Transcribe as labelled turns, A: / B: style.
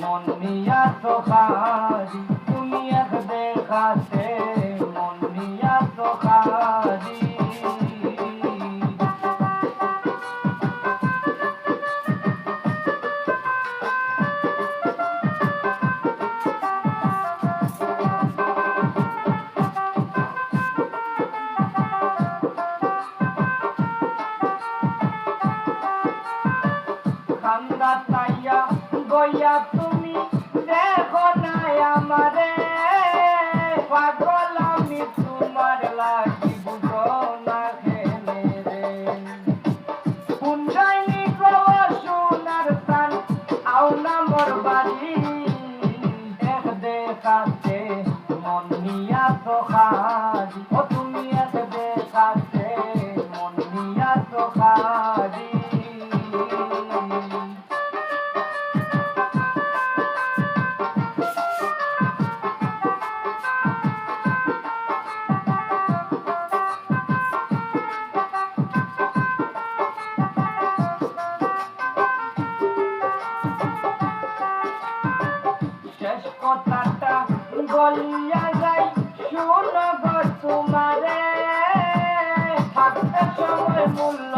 A: মন নিয়া তো খারি তুমি এক দেখাতে মন নিয়া তো খারি খান্দা তাইয়া গইয়া তুমি দেখো নাই আমারে পাগল আমি তোমার লাগি বুঝো না খেলে রে পুঞ্জাইনি গো সোনার তান আও না মোর বাড়ি এক দেখাতে মন নিয়া তো খারি ও তুমি এক দেখাতে মন নিয়া তো খারি শেষ কথাটা গলিয়া যাই শুনব তোমারে থাকতে সময় মূল্য